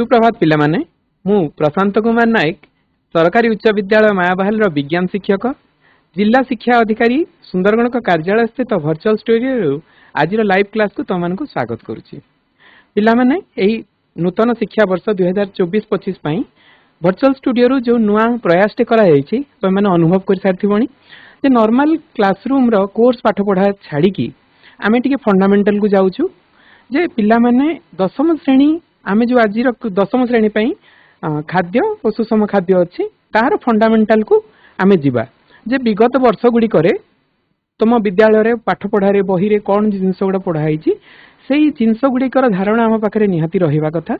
सुप्रभात पिला माने मु प्रशांत कुमार नायक सरकारी उच्च विद्यालय मायाबाहल विज्ञान शिक्षक जिला शिक्षा अधिकारी सुंदरगढ़ कार्यालय स्थित वर्चुअल स्टूडियो आज लाइव क्लास को तुम स्वागत करुच्ची। पिला माने एही नूतन शिक्षा वर्ष 2024-25 वर्चुअल स्टूडियो जो नुआ प्रयास तुम मैंने अनुभव कर सारी जे नॉर्मल क्लासरूम रो कोर्स पाठ पढ़ा छाड़ी आम टे फंडामेंटल को जाऊँ जे पिला माने दशम श्रेणी आम जो आज दशम श्रेणी खाद्य और सुषम खाद्य अच्छी तार फंडामेंटाल को आम जीवा जे विगत वर्ष गुड़िक तुम विद्यालय पाठ पढ़ारे बही रे कौन जिनस गुड़ा पढ़ाई से जिनस गुड़िकर धारणा आम पाखे निहाती रहा कथा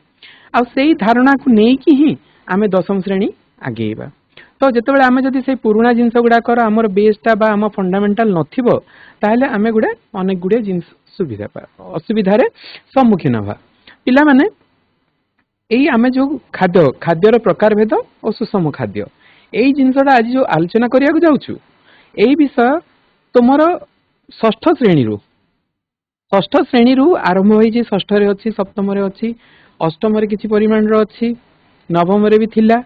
आ से धारणा को लेकिन ही आम दशम श्रेणी आगेवा। तो जिते आम जदि से पुराणा जिनस गुड़ाकर आमर बेसटा बा आम फंडामेंटाल नथिबो ताहले आमे गुडे अनेक गुडे जिनस सुविधा असुविधार सम्मुखीन हवा। पिला माने यही आम जो खाद्य खाद्यर प्रकार भेद और सुषम खाद्य यही जिनसटा आज जो आलोचना करिया जाऊँ यही विषय तुम षष्ठ श्रेणी आरंभ हो षष्ठ अच्छी सप्तम अच्छी अष्टम किसी परिमाण अच्छी नवम भी थिला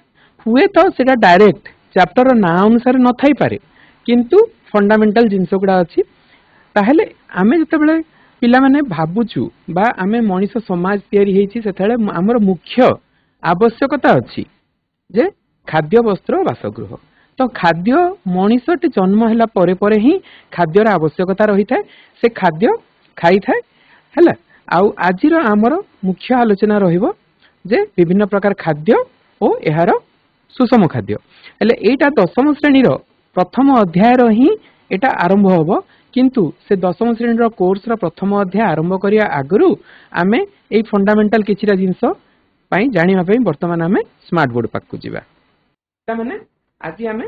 हुए तो सेटा डायरेक्ट चैप्टर ना अनुसार न थाई पारे किंतु फंडामेंटल जिनस गुड़ा अच्छी ताहले आमे जतबेले पिला माने भाबुचु बा आमे मनीष समाज तैयारी हेछि सेथाले हमर मुख्य आवश्यकता अछि जे खाद्य वस्त्र बासगृह। तो खाद्य मनीषटी जन्म हैला परे परे ही खाद्यर आवश्यकता रही थाए से खाद्य खाई थाए हैला। आउ आजिर आमर मुख्य आलोचना रहिबो जे विभिन्न प्रकार खाद्य और एहार सुषम खाद्य हेले एटा दशम श्रेणीर प्रथम अध्याय ही एटा आरंभ होबो किंतु से दशम श्रेणी कोर्स प्रथम अध्याय आरंभ करिया आगरु आमे ए फंडामेंटल किछिरा जिंस पई जानिबा पई वर्तमान आमे स्मार्ट बोर्ड पाक को जिबा। ता माने आज आमे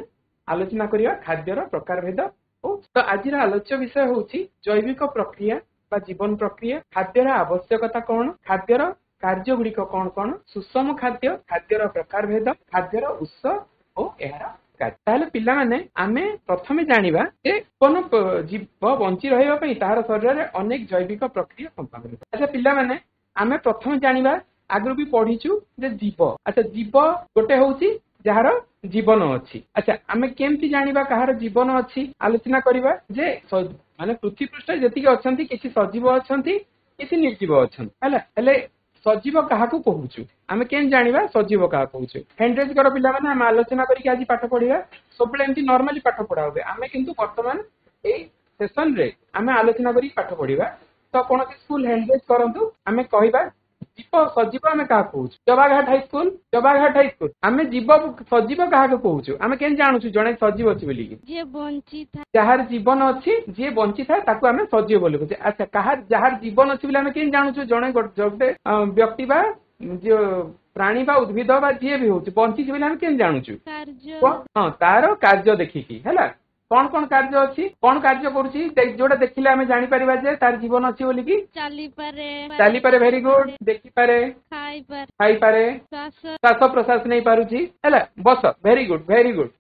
आलोचना करिया खाद्यर प्रकार भेद ओ तो आजिर आलोच्य विषय होछि जैविक प्रक्रिया बा जीवन प्रक्रिया खाद्यर आवश्यकता कोन खाद्यर कार्य गुड़िक कौन कौन सुषम खाद्य खाद्यर प्रकार भेद खाद्यर उत्स और यार ताहले पिला माने आमे प्रथमे जानिबा जे कोन जीव बंची रहइबा पई तार शरीर रे अनेक जैविक प्रक्रिया संपादन। अच्छा पिला माने आमे प्रथमे जानिबा आगु भी पढिचु जे जीव अच्छा जीव गोटे होउची जहार जीवन अच्छी। अच्छा आमे केमती जानिबा कहार जीवन अच्छी आलोचना करिबा जे माने पृथ्वी पृष्ठ जति अछंती किछि सजीव अछंती किछि निर्जीव अछंती हैला हेले सजीव क्या कहूँ आम के जाना सजीव क्या कहूँ हेनरेज कर पिला माने आम आलोचना करके आज पाठ पढ़ा सब एमती नॉर्मली पाठ पढ़ा हुए आम किंतु वर्तमान यही सेशन रे आम आलोचना करके पाठ पढ़ा। तो कौन स्कूल हेनरेज करूँ आम कह जीव सजीव आम क्या कहूँ जवाघाट हाई स्कूल आम जीव सजीव क्या कहूँ आम के जानूँ जड़े सजीव अच्छी बोलिकी जार जीवन अच्छी जी बंची था आम सजीव बोली कहे। अच्छा जार जीवन अच्छी बोले आम के जानूँ जड़े गोटे व्यक्ति बा जो प्राणी बा उद्भिद बा जी भी हूँ बंची बोले आम के जानूँ हाँ तार कार्य देखिकी है कौन कौन कार्य अच्छी कौन कार्य करुच्ची जोटा देखिले आम जापर तार जीवन अच्छी बोलिकी चली पारे भेरी गुड देखी पारे खाई पारे श्वास प्रश्वास नहीं पारुची है बस भेरी गुड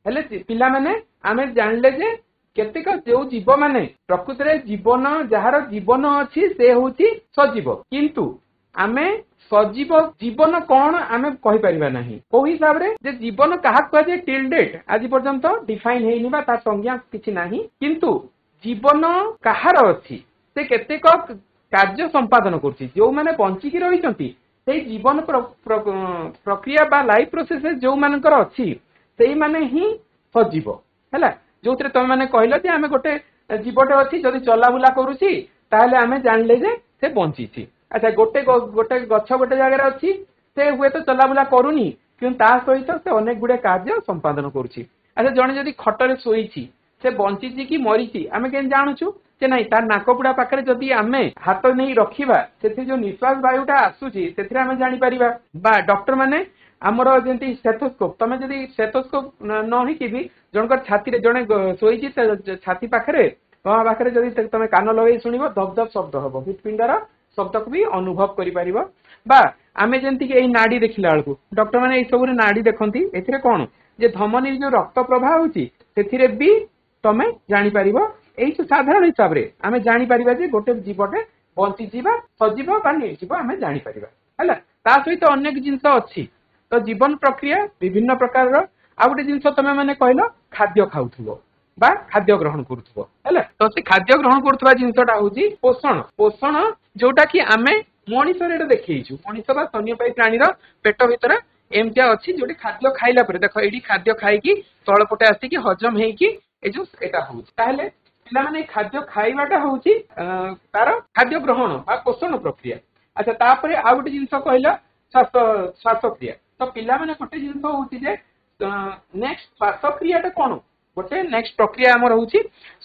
हेले पिला माने आमे जानले जे केतेक जो जीव माने प्रकृति रे जीवन जार जीवन अच्छी से होची सजीव किंतु आमे सजीव जीवन कौन आमे कहि परिबा नाही को हिसाब रे जे जीवन कहा कहे टिल डेट आज पर्यंत डिफाइन हेनी बा तार संज्ञा किछि नाही किंतु जीवन कहार अछि से केतेक कार्य संपादन करछि जो माने बंचिकी रहिसंती से जीवन प्रक्रिया बा लाइफ प्रोसेस जो मानकर अच्छी से माने ही सजीव है जो तुम मैंने कहल जे आम गोटे जीवटे अच्छी जदि चलाबुला करुच्ची ताहले आमे जानले जे से बंची। अच्छा गोटे गछ गोटे जगह अच्छी से हुए तो चलाबुला करूनी किंतु ता सहित से अनेक गुड़े कार्य संपादन करुच्ची। अच्छा जड़े जदि खटरे शोईची से बंची कि मरीची आम के जानूचु जे नहीं तार नाकपुड़ा पाखे जदि आमे हाथ नहीं रखा से जो निश्वास वायुटा आसूची से आम जापर बा डॉक्टर माने आमर जमी स्टेथोस्कोप तुम जदि स्टेथोस्कोप न होगी भी जनकर छाती जड़े शोईची छाती पाखे पाखे जदि तुम कान लगे शुण धप धप शब्द हम हृत्पिंडर शब्द को भी अनुभव कर बा आमे जमती कि नाड़ी देखला बेलू डॉक्टर मैंने सब नाड़ी देखती ए कौन जे धमनी जो रक्त प्रवाह होती से भी तुम जापर यही साधारण हिसाब से आम जापर जे गोटे जीवटे बंची सजीव बा निर्जीव आम जापर। है ता सहित अनेक जिनस अच्छी तो जीवन प्रक्रिया विभिन्न प्रकार आ गोटे जिनस तुम मैंने कहल खाद्य खाऊ बा खाद्य ग्रहण करुथबो हैला तो से खाद्य ग्रहण करुथबा जिनसटा होची पोषण पोषण जोटा कि आमे मनीष रे देखैछु मनीष बा स्तन्यपायी प्राणी रो पेट भीतर एमतिया अछि जोटी खाद्य खाइला परे देखो एडी खाद्य खाइकी तळ पटे आसी कि हजम हेकी ए जो एटा होची ताहले पिला माने खाद्य खाइबाटा होची तार खाद्य ग्रहण बा पोषण प्रक्रिया अच्छा तापरे आ गोटे जिनस कहला श्वासक्रिया तो पिला माने गोटे जिनस होची जे नेक्स्ट श्वासक्रियाटा कोन गोटे नेक्स्ट प्रक्रिया हमर होची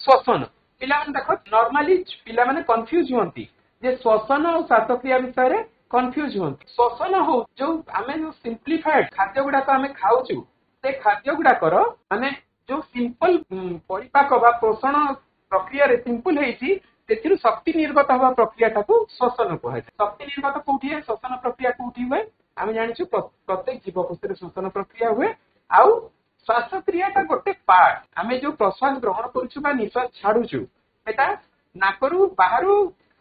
श्वसन पिला माने देखो नॉर्मली पिला माने कंफ्यूज होंती जे श्वसन और श्वासक्रिया विषय रे कंफ्यूज होंती श्वसन हो जो आमे जो सिंपलीफाइड खाद्य गुडा को आमे खाउछु से खाद्य गुडा कर माने जो सिंपल परिपाक बा पोषण प्रक्रिया रे सिंपल हेची तेथिरु शक्ति निर्गत हवा प्रक्रिया टाकू श्वसन कहै शक्ति निर्गत कोठी है श्वसन प्रक्रिया कोठी हुए आमे जानिछु प्रत्येक जीवकोशरे श्वसन प्रक्रिया हुए आउ श्वासक्रिया टा गोटे पार्ट आमे जो प्रश्वास ग्रहण करूछु बा निश्वास छाडुछु एटा नाकरू बाहरु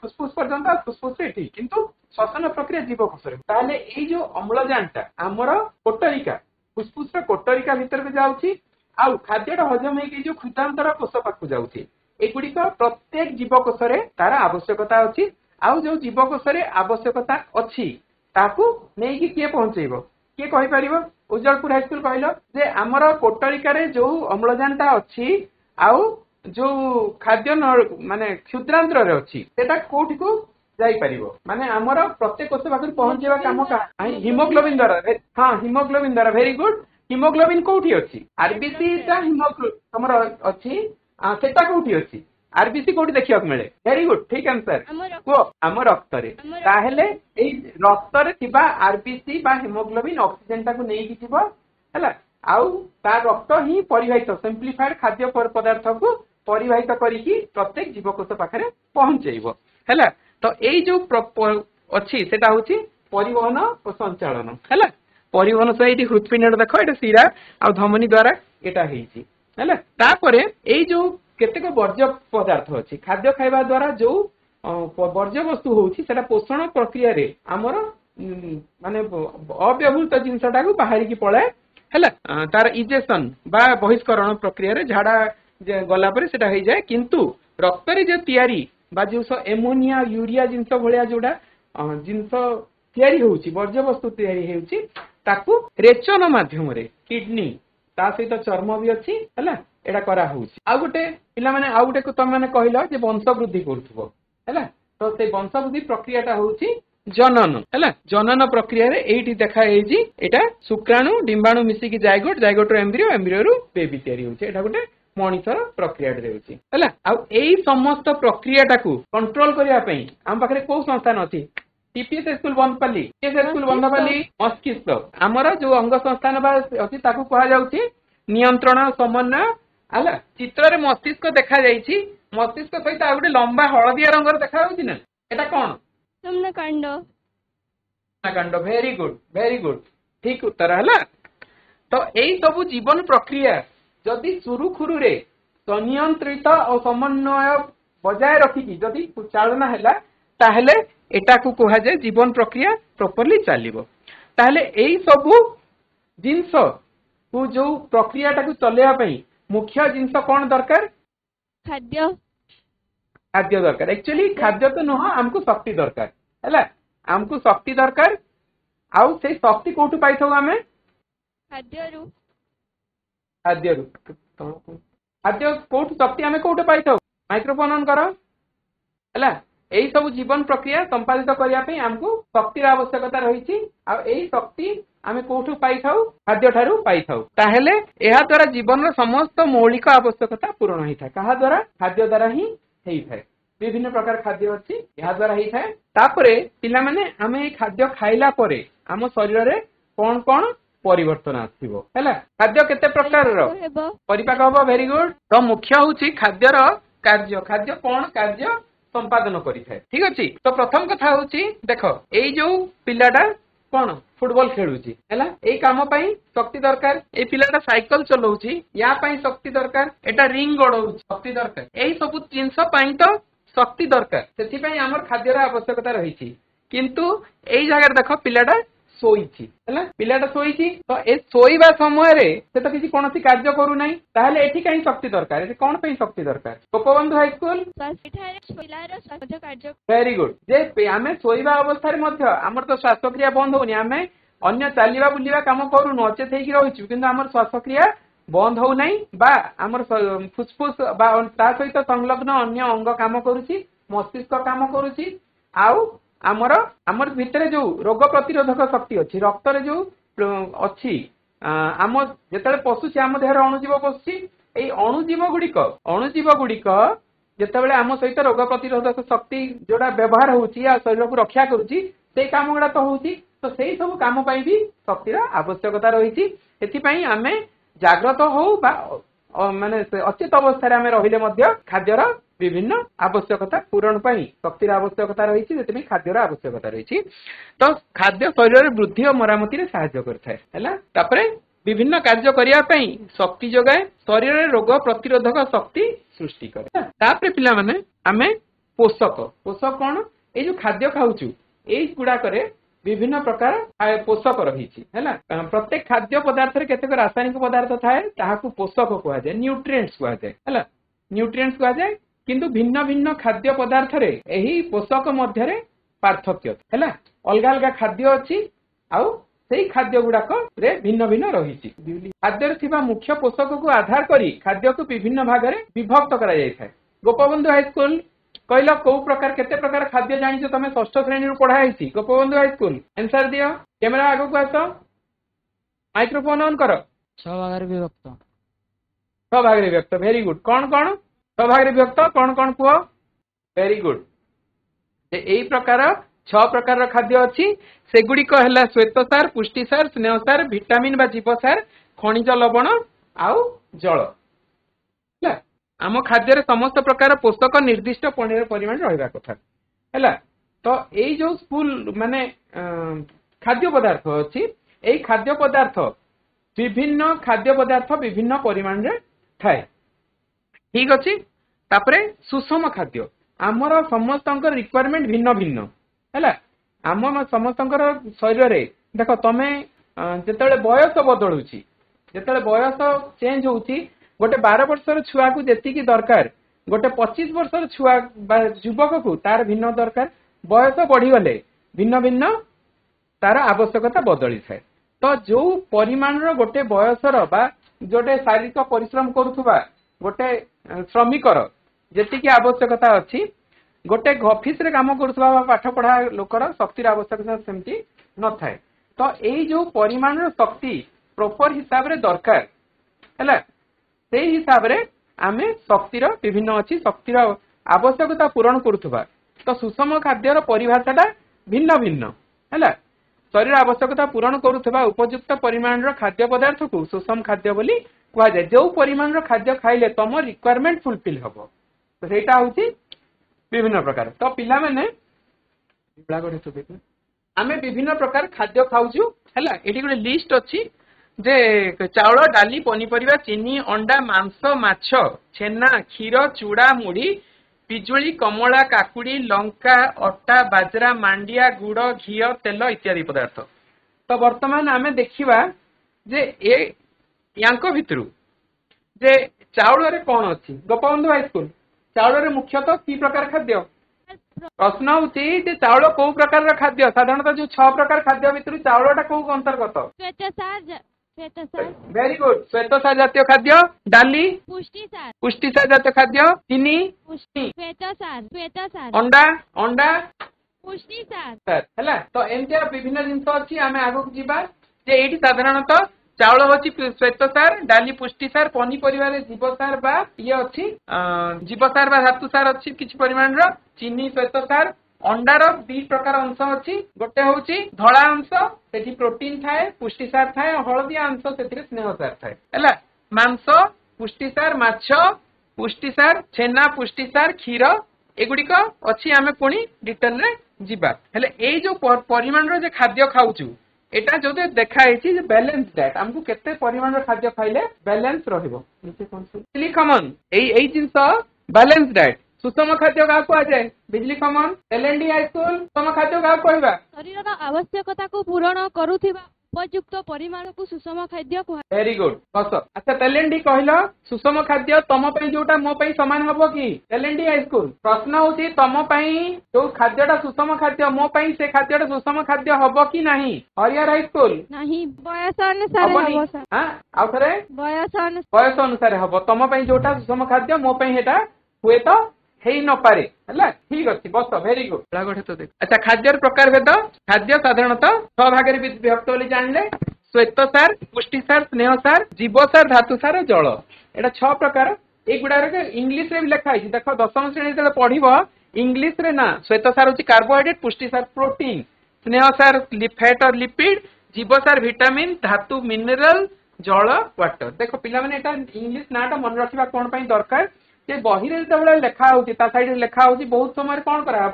फुसफुस पर्यंत फुसफुस एठी किंतु श्वसन प्रक्रिया जीवकोशरे ताले एई जो अम्लजानटा हमर कोटरिका फुसफुस रे कोटरिका भीतर के जाउछि आउ खाद्यटा हजम हेकी जो क्षुद्रांतर कोष पाखु जाउछि एगुडी का प्रत्येक जीवकोशरे तार आवश्यकता अछि आउ जो जीवकोशरे आवश्यकता अछि ताकू नै कि के पहुंचेबो के कहि परिबो उज्जवलपुर हाई स्कूल कहलो जे हमर कोटरिका रे जो अम्लजानटा अछि आउ जो खाद्य माने क्षुद्रांतर रे अछि सेटा कोठी को जाई परिबो माने हमर प्रत्येक कोष पाखु पहुंचेबा काम का हीमोग्लोबिन द्वारा हां हीमोग्लोबिन द्वारा वेरी गुड हीमोग्लोबिन कोठी अछि आरबीसी ता हीमोग्लोबिन हमर अछि सेटा कोठी अछि आरबीसी कोठी देखियो मिले वेरी गुड ठीक आंसर को हमर रक्त रे ताहेले एई रक्त रे थिबा आरबीसी बा हीमोग्लोबिन ऑक्सीजन टाकू नेई कि थिबो हैला आउ ता रक्त ही परिवाहित सिंपलीफाइड खाद्य पदार्थ को परिवाहित करिकी प्रत्येक जीवकोश पाखरे पहुंचेइबो हैला तो एई जो अछि सेटा होछि परिवहन और संचालन हैला परिवहन से एटी हृदपिंड देखो एटा शिरा आ धमनी द्वारा एटा हेछि हैला तापरे एई जो केतेक वर्ज्य पदार्थ अछि खाद्य खाइबा द्वारा जो वर्ज्य वस्तु होछि सेटा पोषण प्रक्रिया रे हमर माने अव्यवहृत जिनसटा को बाहरी की पळे हैला तार इजेक्शन बा बहिष्करण प्रक्रिया रे झाडा गला परे सेटा होई जाय किंतु रक्त रे जे तयारी बा जो एमोनिया यूरिया जिनस भलिया जोडा जिनस तयारी होछि वर्ज्य वस्तु तयारी हेउछि ताकू रेचन माध्यम रे किडनी ता सहित चर्म भी अछि हैला एटा करा होछि आ गोटे पिला माने आ गोटे को तुम माने कहिलो जे वंश वृद्धि करथबो हैला तो से वंश वृद्धि प्रक्रियाटा होछि जनन हैला जनन प्रक्रिया रे एठी देखा हेछि एटा शुक्राणु डिंबाणु मिसी की जायगोट जायगोट रो एम्ब्रियो एम्ब्रियो रो बेबी तयारी होछि एटा गोटे मनिषर प्रक्रिया रे होछि हैला आ एई समस्त प्रक्रियाटा को कंट्रोल करिया पई हम पाखरे को संस्थान अछि टीपीएस स्कूल बंदपाली टीपीएस स्कूल बंदपाली मस्तिष्क हमर जो अंग संस्थान बा अछि ताकू कहा जाउछि नियंत्रण समन्वय आला चित्र रे मस्तिष्क देखा जाइछि मस्तिष्क सहित आ गोटे लंबा हळदिया रंगर देखा होछि ना एटा कोन सम्नकांड सम्नकांड वेरी गुड ठीक उत्तर हला तो एई सब जीवन प्रक्रिया जदि सुरुखुरु रे संयंत्रित और समन्वय बजाय रखिकी जदि चालना हैला ताहले एटा को कहा जाय जीवन प्रक्रिया प्रॉपर्ली चलिबो ताहले एई सब जिंस को जो प्रक्रिया टाकू चलेया पई मुख्य जिंस कोन दरकार खाद्य खाद्य दरकार एक्चुअली खाद्य तो नुह हमको शक्ति दरकार हैला हमको शक्ति दरकार आउ से शक्ति कोठु पाइथौ हमें खाद्य कोठु शक्ति हमें कोठु पाइथौ माइक्रोफोन ऑन करो हैला एई सब जीवन प्रक्रिया संपादित करिया पई हमको शक्ति आवश्यकता रहिछि आ एई शक्ति आमे कोठु पाइथाउ खाद्य ठारू पाइथाउ ताहेले एहा द्वारा जीवन रो समस्त मौलिक आवश्यकता पूर्ण होई था कहा द्वारा खाद्य द्वारा ही हेई थाए विभिन्न प्रकार खाद्य अछि एहा द्वारा हेई थाए तापरे पिला माने आमे खाद्य खाइला परे हम शरीर रे कोन कोन परिवर्तन आसीबो हैला खाद्य केते प्रकार रो परिपाक होबो वेरी गुड तो मुख्य होछि खाद्य रो खाद्य कोन कार्य संपादन करि थाए ठीक अछि तो प्रथम कथा होछि देखो एई जो पिलाडा कोन फुटबॉल खेलुची हैला एई काम पई शक्ति दरकार ए पिलाटा साइकिल चलाउची या पई शक्ति दरकार एटा रिंग गडौची शक्ति दरकार एई सब जिंस पई तो शक्ति दरकार सेति पई हमर खाद्यर आवश्यकता रहिछि किंतु एई जगह देख पिलाटा शोइछि हैला पिलाटा शोइछि तो ए शोइबा समय रे से तो किसी कोनोसी कार्य करू नाही ताहले एठी काई शक्ति दरकार एठी कोन पई शक्ति दरकार Gopabandhu high school very good जे आमे शोइबा अवस्था रे मध्य हमर तो श्वासक्रिया बंद होनी आमे अन्य चलिबा बुलिबा काम करूनु अचेत हेकि रहिछु किंतु हमर श्वासक्रिया बंद हो नाही बा हमर फुसफुस बा ता सहित संलग्न अन्य अंग काम करूछि मस्तिष्क काम करूछि आउ आमर आमर भितरे जो रोग प्रतिरोधक शक्ति अच्छी रक्त रे जो अच्छी आम जेतले पशुची आम देहर अणुजीव पशुची एई अणुजीव गुड़िक जेतेबेले आम सहित रोग प्रतिरोधक शक्ति जोड़ा व्यवहार होउची या शरीर को रक्षा करूची से काम गुड़ा तो होउची तो सेही सब काम पई भी शक्तिर आवश्यकता रहिची एथि पई आमे जाग्रत हो बा माने अचेत अवस्था आमे रहिले मध्य खाद्यर विभिन्न आवश्यकता पूरण पाई शक्तिर आवश्यकता रही है खाद्यर आवश्यकता रही तो खाद्य शरीर वृद्धि और मरामती रे सहायता करता है विभिन्न कार्य करने शक्ति जगाए शरीर में रोग प्रतिरोधक शक्ति सृष्टि करे पिला माने आमे पोषक पोषक कौन ये जो खाद्य खाऊचु ये गुड़ाक विभिन्न प्रकार पोषक रही प्रत्येक खाद्य पदार्थ केतेक रासायनिक पदार्थ थाए ताहाकू पोषक कह जाए न्यूट्रिएंट्स कह जाए न्यूट्रिएंट्स कह जाए किंतु भिन्न भिन्न खाद्य पदार्थ रे एही पोषक मध्य रे पार्थक्य हैला अलग अलग खाद्य अछि आउ सेही खाद्य गुड़ाक रे भिन्न भिन्न रही खाद्य थिबा मुख्य पोषक को आधार करी खाद्य को विभिन्न भाग रे विभक्त करा जाय थाए गोपबंधु हाई स्कूल कहला को प्रकार केते प्रकार खाद्य जानिछ तमे षष्ठ श्रेणी रो पढ़ा आइछि गोपबंधु हाई स्कूल आंसर दियो कैमरा आगो को आसो माइक्रोफोन ऑन करो छ भाग रे विभक्त वेरी गुड कौन कौन भाग रे विभक्त कौन कौन कुह वेरी गुड यही प्रकार 6 प्रकार खाद्य अच्छी सेगुड़िक है श्वेतसार पुष्टिसार स्नेहसार विटामिन बा जीवसार खनिज लवण आउ जल आम खाद्य समस्त प्रकार पोषक निर्दिष्ट परिमाण रहा कथा है तो यही जो स्कूल माने खाद्य पदार्थ अच्छी यही खाद्य पदार्थ विभिन्न परिमाण रे थाए ठीक अच्छी तापरे सुषम खाद्य आमर समस्त रिक्वायरमेंट भिन्न भिन्न है आम समस्त शरीर रे देख तमे जिते बयस बदलुची जिते बयस चेंज होउची गोटे 12 वर्षर छुआ को जेतिकी दरकार गोटे 25 वर्षर छुआ युवक को तार भिन्न दरकार बयस बढ़ी गले भिन्न भिन्न तार आवश्यकता बदली थाए तो जो परिमाण गोटे बयसर बा जोटे शारीरिक परिश्रम करुवा गोटे श्रमिकर जेतिकी आवश्यकता अच्छी गोटे ऑफिस रे काम करुवा पाठ पढ़ा लोकर शक्तिर आवश्यकता सेमती न थाए तो यही जो परिमाण शक्ति प्रॉपर हिसाब रे दरकार है से हिसाब रे आमे शक्तिर विभिन्न अच्छी शक्तिर आवश्यकता पूरण करुवा तो सुषम खाद्यर परिभाषाटा भिन्न भिन्न है शरीर आवश्यकता पूरण करुवा उपयुक्त परिमाण खाद्य पदार्थ को सुषम खाद्य बोली कह जाए जो परिमाण खाद्य खाइले तुम रिक्वायरमेंट फुलफिल हम तो सेटा होची विभिन्न प्रकार तो पिला माने आमे विभिन्न प्रकार खाद्य खाऊछु हैला एठी गोटे लिस्ट अछि जे चाउल डाली पनीपरिया चीनी अंडा मांस माछ छेना क्षीर चूड़ा मुढ़ी पिजुली कमला काकुड़ी लंका अटा बाजरा मांडिया गुड़ घी तेल इत्यादि पदार्थ तो वर्तमान आमे देखिबा जे ए यांको भितरु जे चाउल रे कोन अछि गोपबंधु हाई स्कूल चाउल रे मुख्यतः की प्रकार खाद्य प्रश्न होची जे चाउल को प्रकार खाद्य साधारणतः जो 6 प्रकार खाद्य भितरु चाउलटा को अंतर्गत वेरी गुड श्वेतसार जातीय खाद्य डाली पुष्टिसार जातीय खाद्य चीनी अंडा अंडा पुष्टिसार हैला तो एमतिया विभिन्न जिंस अछि आमे आगु जिबा जे एठी साधारणतः चाउल होची श्वेतसार डाली पुष्टिसार पनीपरिया रे जीवसार बा ये अछि जीवसार बा धातुसार अछि किछि परिमाण रो चीनी श्वेतसार अंडार 2 प्रकार अंश अछि गोटे होची धळा अंश सेठी प्रोटीन थाए पुष्टिसार थाए हळदिया अंश सेथिरे स्नेहसार थाए हैला मांस पुष्टिसार माछ पुष्टिसार छेना पुष्टिसार क्षीर एगुडिक अछि आमे पुणी डिटेल रे जिबा हेले एई जो परिमाण रो जे खाद्य खाउछु एटा जो देखा है बैलेंस डाइट हमको केते परिमाण खाद्य खाइले बैलेंस रहिबो नीचे कोन लिखमन एई जिंस बैलेंस डाइट सुषम खाद्य क्या कहुए बिजली कमन एलएनडी हाईस्कूल सुषम खाद्य क्या कहवा शरीर आवश्यकता को पूरण करुथिबा उपयुक्त परिमाण को सुषम खाद्य कह वेरी गुड बस अच्छा एलएनडी कहल सुषम खाद्य तुम जोटा मो सामान हम कि एलएनडी हाईस्कूल प्रश्न होची तुम जो खाद्यटा सुषम खाद्य मो से खाद्यटा सुषम खाद्य हम कि नहीं हरिहर हाईस्कूल नहीं बयस अनुसार हबो सर आउ थे बयस अनुसार हम तुम जोटा सुषम खाद्य मो हुए तो हेई न पारे है ठीक अच्छे बस भेरी गुड तो देख अच्छा खाद्य प्रकार भेद खाद्य साधारणतः 6 भाग में विभक्त बोली जानले श्वेत सार पुष्टि सार स्नेह सार जीव सार धातु सार जल एटा 6 प्रकार एगुड़ा इंग्लीश रे भी लिखा है देख 10वीं श्रेणी जो पढ़ इंग्लीश रे ना श्वेत सार हूँ कार्बोहाइड्रेट पुष्टि सार प्रोटीन स्नेह सार फैट और लिपिड जीव सार विटामिन धातु मिनरल जल वाटर देख पिला माने एटा इंग्लीश नाटा मन रखा कौन दरकार जे बही जो लेखा होती साइड लेखा होती बहुत समय कौन करा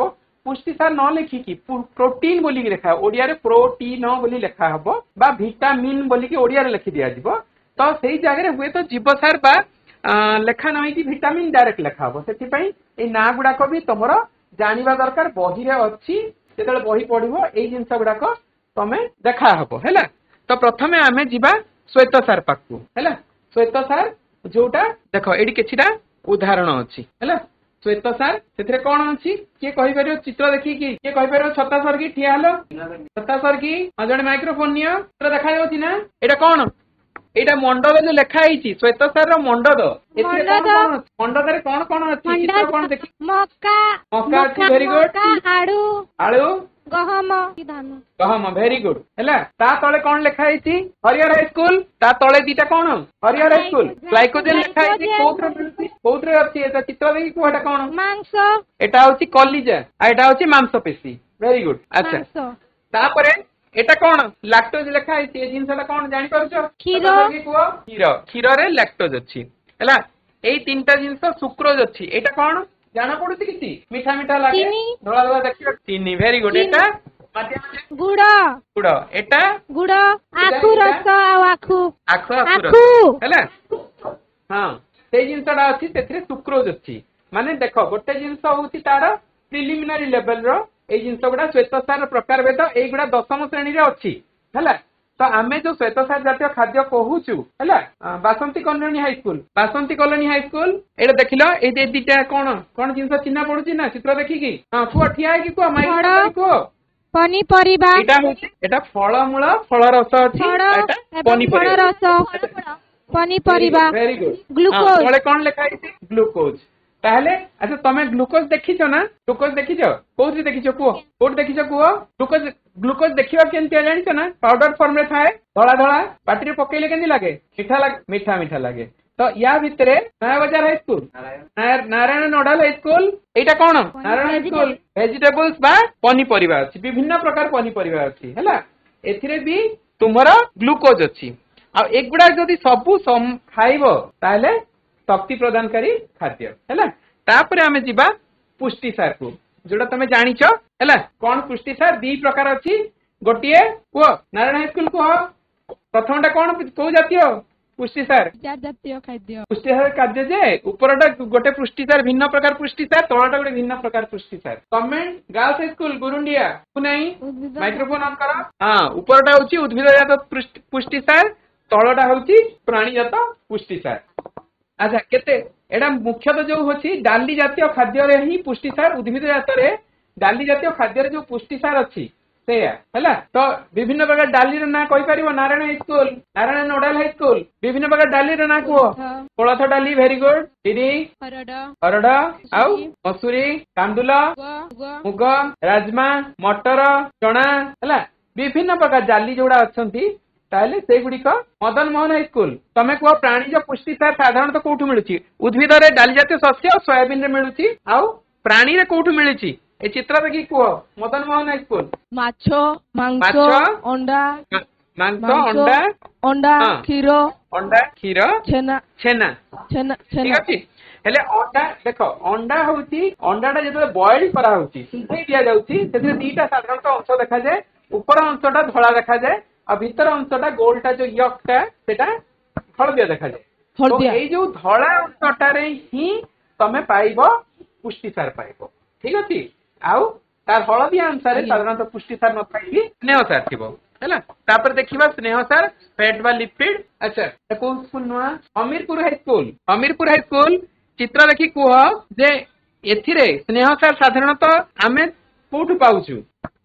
पुष्टि सार न लिखिकी प्रोटीन बोली लिखा ओडिया रे प्रोटीन बोली लेखा हम बा विटामिन बोली ओडिया रे लिखि दिया जिवो तो सही जगह हुए तो जीव सार बा लेखा न कि विटामिन डायरेक्ट लेखा हम से ना गुड़ाक भी तुम जाना दरकार बही रे अच्छी जो बही पढ़ो ये जिनस गुड़ाक तुम देखा हम है तो प्रथम आम जा श्वेत सार पाखु है श्वेत सार जोटा देख ये किछिटा उदाहरण अच्छी है श्वेत सार से कौन अच्छी किए कहीपर चित्र देखिकी किए कहीपर छता सरकी ठिया हल छता सरकी जड़े माइक्रोफोन नि चित्र देखा ना यहाँ कौन यहाँ मंडद जो लिखाई श्वेत सार मंडद मंडद कौन कौन अच्छी चित्र कौन देखी मक्का मक्का अच्छी वेरी गुड आलू गहम धान गहम वेरी गुड है तले कौन लिखाई हरिहर हाईस्कूल ता तले दीटा कौन हरिहर हाईस्कूल ग्लाइकोजेन लिखाई कौन अच्छी चित्र देखी कुआटा कौन मांस एटा होची कलिजा एटा होची मांसपेशी वेरी गुड अच्छा तापरे एटा कौन लैक्टोज लिखाई जिनसा कौन जानि पारुछो क्षीर क्षीर क्षीर रे लैक्टोज अच्छी है एई तीनटा जिनस सुक्रोज अच्छी एटा कौन जाना पड़ुछि किछि मीठा मीठा लागे धोला धोला देखियो चीनी वेरी गुड एटा गुड़ गुड़ एटा गुड़ आखु रस आखु आखु रस हैला हां से जिनसटा अछि तेथरे सुक्रोज अछि माने देखो गोटे जिनस होछि तार प्रिलिमिनरी लेवल रो ए जिनस गुडा श्वेत सार प्रकार भेद ए गुडा 10वीं श्रेणी रे अछि हैला तो आमे जो श्वेत सार जातीय खाद्य कहूचु है बासंती कॉलोनी हाईस्कूल ये देखिल ये दीटा कौन कौन जिनस चिन्ह पड़ुची ना चित्र देखिकी हाँ पुआ ठिया है कि कुआ माइक कुआ पनीपरिबा एटा फलमूल फल रस अछि पनीपरिबा वेरी गुड ग्लूकोज तळे कौन लिखा है ग्लूकोज ताहले अच्छा तमे ग्लूकोज देखिछ ना ग्लूकोज देखिछ कोथि देखिछ कुओ कोठ देखिछ कुओ ग्लूकोज देखिबा केनती जानिछ ना पाउडर फॉर्म रे थाए धड़ा धड़ा पाटी रे पकेले केनती लागे मीठा मीठा लागे तो या भितरे नया बाजार हाईस्कूल नारायण नोडाल हाईस्कूल एटा कौन नारायण हाईस्कूल वेजिटेबल्स बा पनीपरिबा अछि विभिन्न प्रकार पनीपरिबा अछि हैला एथिरे भी तुमरा ग्लूकोज अछि आ एगुडा जदी सबु खाइबो ताले शक्ति प्रदानकारी खाद्य है तापर आमे जिबा पुष्टि सार को जोड़ा तुम जानिच है कौन पुष्टि सार 2 प्रकार अच्छी गोटे कुह नारायण हाईस्कूल कुह प्रथमटा कौन कौ जातीय पुष्टि सार जातीय खाद्य पुष्टि सार खाद्य जे उपरटा गोटे पुष्टि सार भिन्न प्रकार पुष्टि सार तलटा गोटे भिन्न प्रकार पुष्टि सार गवर्नमेंट गर्ल्स हाईस्कूल गुरुंडिया नहीं माइक्रोफोन ऑन करो हाँ उपरटा होची उद्भिदजात पुष्टि सार तलटा होची प्राणीजात पुष्टि सार अच्छा केते एडा मुख्यतः जो होची डाली जातीय खाद्य रे ही पुष्टि सार उद्भिद जात रे डाली जातीय खाद्य रे जो पुष्टि सार अछि सेया हैला तो विभिन्न प्रकार डाली रे ना कहि परिबो नारायण हाईस्कूल नारायण नोडाल हाईस्कूल विभिन्न प्रकार डाली रे ना को कोलथ डाली वेरी गुड दीदी हरड आउ मसूरी कांदुल मुग राजमा मटर चना हैला विभिन्न प्रकार डाली जोड़ा अछंती ताले से गुड़िक मदन मोहन हाईस्कूल तमे कह प्राणीज पुष्टि सार साधारणतः कौटू मिलुची उद्भिद रे डाली जातीय शस्य और सोयाबीन रे मिलुची आउ प्राणी रे कौटू मिलुची ए चित्र देखि कह मदन मोहन हाईस्कूल माछो मांस अंडा अंडा क्षीर छेना ठीक अछि हेले अंडा देखो अंडा होची अंडाटा जेते बॉईल करा होची सिधै दिया जाउची सेते दीटा साधारणतः अंश देखा जाय ऊपर अंशटा धळा देखा जाय आ भीतर अंशटा गोलटा जो यकटा सेटा हलदिया देखा जाय तो ए जो धळा अंशटा रे ही तमे पाइबो पुष्टि सार पाइब ठीक अच्छे आउ तार हलदिया अनुसार साधारणतः पुष्टि सार न पाइबी स्नेह सार थी है देखा स्नेह सार फैट बा लिपिड अच्छा स्कूल नुआ हमीरपुर हाई स्कूल चित्र देखी कह जे एथिरे स्नेह सार साधारणतः आमे कोठु पाउछु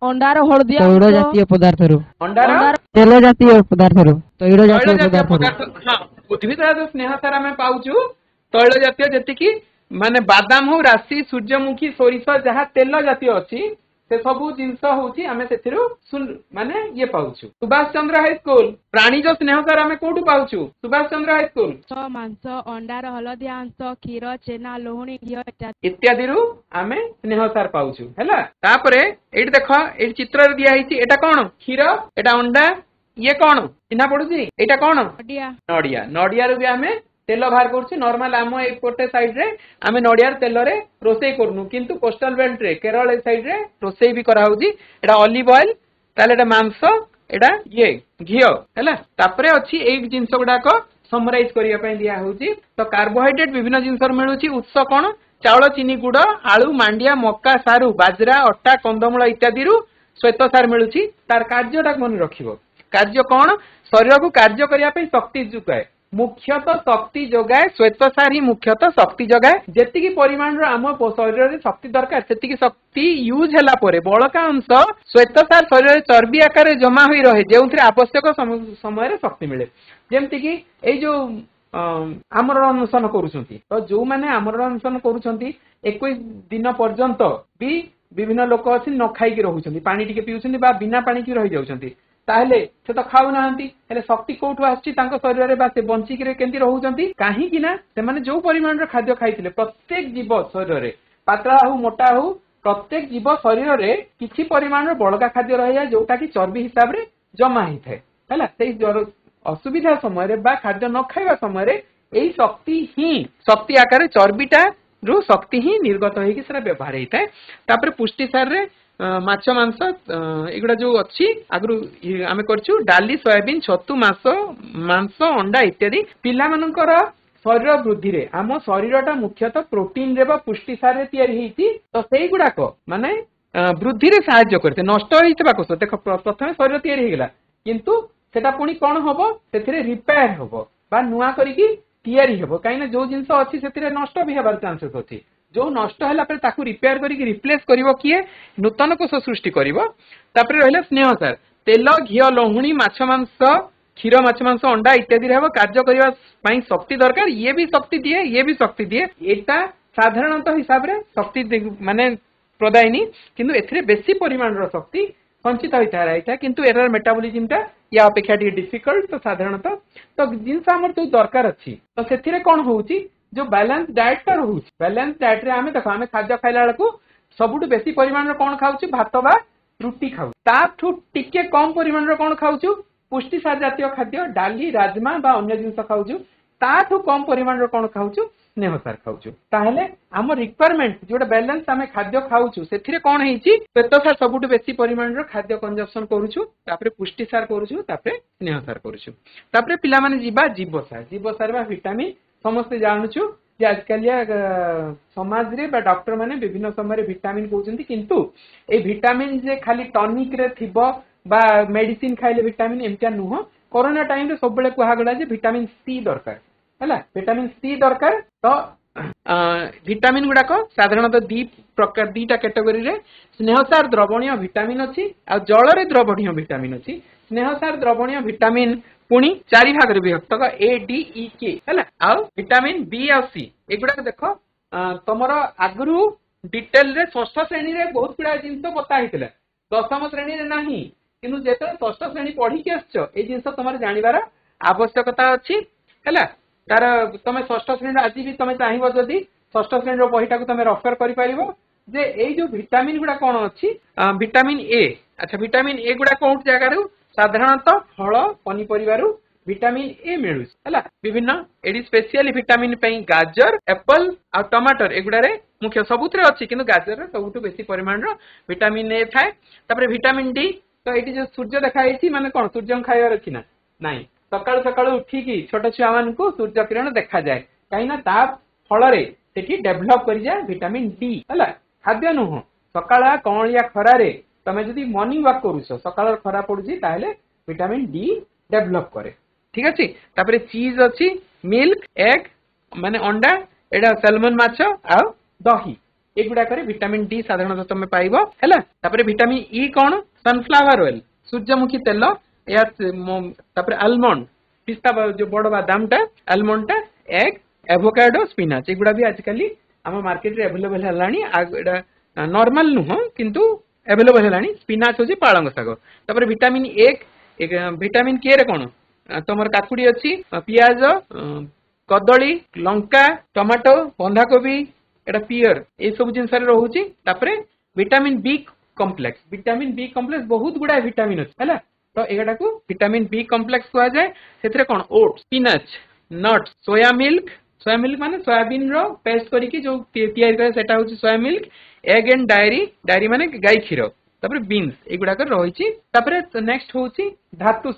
अंडार हळदिया तैळ जातीय पदार्थरू अंडार तेल जातीय पदार्थरू तैळ जातीय पदार्थरू हाँ उद्भिद स्नेह सार आमे पाउछु तैल जातीय जतिकी माने बादाम हो राशि सूर्यमुखी सोरिष जहाँ तेल जातीय अच्छी से सबू जिनस होची आमे सेथिरु माने ये पाउछु सुभाष चंद्र हाई स्कूल प्राणीज स्नेह सार आमे कोठु पाउछु सुभाष चंद्र हाई स्कूल मांस अंडार हळदिया अंश क्षीर छेना लोहणी घी इत्यादि रु आमे स्नेह सार पाउछु हैला तापरे एठी देखो एठी चित्र रे दिया हिची एटा कोन क्षीर एटा अंडा ये कोन चिन्हा पडुची एटा कोन नडिया नडिया रु भी आमे तेल बाहर करूँ नॉर्मल आम एपटे साइड रे आमे नडियार तेल रे रोसई करनु किंतु कोस्टल बेल्ट रे केरल साइड रे रोसई भी करा होउची एटा ऑलिव ऑयल ताले एटा मांस एटा ये घियो हैला तापरे अछि एक जिंस गुडाक समराइज करिया पई दिया होउची तो कार्बोहाइड्रेट विभिन्न जिंस मिलुची उत्स कोन चावल चीनी गुड़ आलू मांडिया मक्का सारू बाजरा अट्टा कंदमूल इत्यादि रु श्वेत सार मिलुची तार कार्यटा मन रखिबो कार्य कोन शरीर को कार्य करिया पई शक्ति जुगाए मुख्यतः शक्ति जगाए श्वेत सार ही मुख्यतः शक्ति जगाए जेतिकी परिमाण आम शरीर में शक्ति दरकार सेतिकी शक्ति यूज हैला परे बळका अंश श्वेत सार शरीर चर्बी आकार जमा होई रहे जेउथि आवश्यक समय रे शक्ति मिले जेमति कि ए जो आमरण अनुसरण करूछंती तो जो माने आमरण अनुसरण करूछंती 21 दिन पर्यंत भी विभिन्न लोक अछि न खाई के रहउछंती पानी टिके पिउछंती बा बिना पानी की रहि जाउछंती ताहले से तो खाऊ नाहंती हेले शक्ति कोठु आछि तांको शरीर रे बा से बंची के केंती रहउछंती काहे कि ना से माने जो परिमाण रे खाद्य खाइथिले प्रत्येक जीव शरीर रे पातला हो मोटा हो प्रत्येक जीव शरीर रे किछि परिमाण रे बळका खाद्य रहया जोटा कि चर्बी हिसाब रे जमा हि थाए हैला सेही असुविधा समय रे बा खाद्य न खाइबा समय रे एही शक्ति आकार चर्बीटा रु शक्ति ही निर्गत होई कि सेरा व्यवहार हेता तापर पुष्टि सार रे माछ मांस एगुड़ा जो अच्छी आगु आमे करछु डाली सोयाबीन छतु मांस अंडा इत्यादि पिला मानकर शरीर वृद्धि रे आम शरीरटा मुख्यतः प्रोटीन रे बा पुष्टि सार रे तयारी हेती तो सेही गुडाक माने वृद्धि रे सहाय्य करते नष्ट होइतबा कोस देख प्रथमे शरीर तयारी हेगला किंतु सेटा पुनी कोन होबो सेथिरे रिपेयर होबो बा नुआ करिकि तयारी हेबो काइना जो जिंस अछि सेथिरे नष्ट भी हेबार चांसेस अछि जो नष्ट है ताकू रिपेयर करिकि रिप्लेस करिवो किए नूतन कोष सृष्टि करिवो तापर रहले स्नेह सार तेल घी लहुणी माछ मांस क्षीर माछ मांस अंडा इत्यादि रहबो कार्य करिवा पई शक्ति दरकार ये भी शक्ति दिए एटा साधारणतः हिसाब रे शक्ति माने प्रदायनी किंतु एथिरे बेसी परिमाण रो शक्ति संचित होता रहा किंतु एरर मेटाबॉलिज्म टा या अपेक्षा डिफिकल्ट तो साधारणतः तो जिनस हमर तो दरकार अछि तो सेथिरे कोन होउची जो बैलेंस डाइट टा रहउची बैलेंस डाइट रे आमे देखो आमे खाद्य खाइला बेलकू सबुटु बेसी परिमाण रे कोन खाउची भात बा रुटी खाउ ताठू टिके कम परिमाण रे कोन खाउछु पुष्टि सार जातीय खाद्य डाली राजमा बा अन्य जिंस खाउछु ताठू कम परिमाण रे कोन खाउछु स्नेह सार खाउछु ताहले आम रिक्वायरमेंट जोटा बैलेंस आमे खाद्य खाउछु सेथिरे कोन हेची श्वेत सार सबुटु बेसी परिमाण रे खाद्य कंजप्शन करूछु तापरे पुष्टि सार करूछु तापरे स्नेह सार करूछु तापरे पिला माने जीवा जीव सार बा विटामिन समस्ते जानूछु जे आजकल समाज रे बा डॉक्टर माने विभिन्न समय रे विटामिन कहउछंती किंतु ए विटामिन जे खाली टॉनिक रे थिबो बा मेडिसिन खाइले विटामिन एमतिया नुह कोरोना टाइम रे सब बेले कुहा गला जे विटामिन सी दरकार हैला विटामिन सी दरकार तो विटामिन गुडा को साधारणतः दीटा कैटेगरी रे स्नेहसार द्रवणीय विटामिन अछि आ जल रे द्रवणीय विटामिन अछि स्नेहसार द्रवणीय विटामिन पुणी 4 भाग रे विभक्त ए डी ई के हैला आ विटामिन बी आ सी एगुडा देखो तमरो आगरु डिटेल रे षष्ठ श्रेणी रे बहुत गुडा जिंस बता हितला दशम श्रेणी रे नाही किनु जेते षष्ठ श्रेणी पढी के आछो ए जिंस तमरे जानिबार आवश्यकता अछि हैला तार तमे षष्ठ श्रेणी आज भी तमे चाहिबो जदी षष्ठ श्रेणी रो बहिटा को तमे रेफर करि परिबो जे एई जो विटामिन गुडा कोन अछि विटामिन ए अच्छा विटामिन ए गुडा कोन जगह रो साधारणतः फल पनिपरिबारु विटामिन ए मिलुस हला विभिन्न एडी स्पेशली विटामिन पई गाजर एप्पल आ टमाटर एगुडा रे मुख्य सबुतरे अछि किनु गाजर रे सबुटु बेसी परिमाण रो विटामिन ए थाए तापर विटामिन डी तो एटी जो सूर्य देखाइछि माने कोन सूर्य खाइबार अछि ना नाही सकाळ सकाळ उठी की छोट छुआ मान को सूर्य किरण देखा जाए काई ना ता फल रे सेठी डेभलप कर जाए विटामिन डी है खाद्य नुह सकाळ कौलिया खरारे तमे जदि मॉर्निंग वॉक करूछ सकाळ खरा पड़ुची ताहले विटामिन डी डेभलप करे ठीक अछि तापरे चीज अछि मिल्क एग माने अंडा एडा सैल्मन माछ आ दही एगुडा करे विटामिन डी साधारणतः तमे पाइबो हैला तापरे विटामिन ई कोन सनफ्लावर ऑयल सूर्यमुखी तेल या तापरे आलमंड पिस्ता जो बड़ बादाम टा आलमंड टा एग एवोकाडो स्पिनाच एगुडा भी आजकल आम मार्केट रे अवेलेबल हलानी एडा नॉर्मल नुह किंतु अवेलेबल हलानी स्पिनाच होची पालंग साग तापरे विटामिन एक विटामिन के रे कोन तमर काकुडी अछि पियाज कदली लंका टमाटो बंधाकोबी एटा पियर ए सब जिनस रोची तापरे विटामिन बी कॉम्प्लेक्स बहुत गुडा विटामिन अछि हैला तो एटा को विटामिन बी कॉम्प्लेक्स कहा जाए सेथरे कोन oats spinach nuts soya milk माने सोयाबीन रो पेस्ट करिकि जो तैयार करे सेटा होची soya milk egg and dairy माने गाय क्षीर तापरे बीन्स एगुडा कर रहिछि तापरे नेक्स्ट होची धातु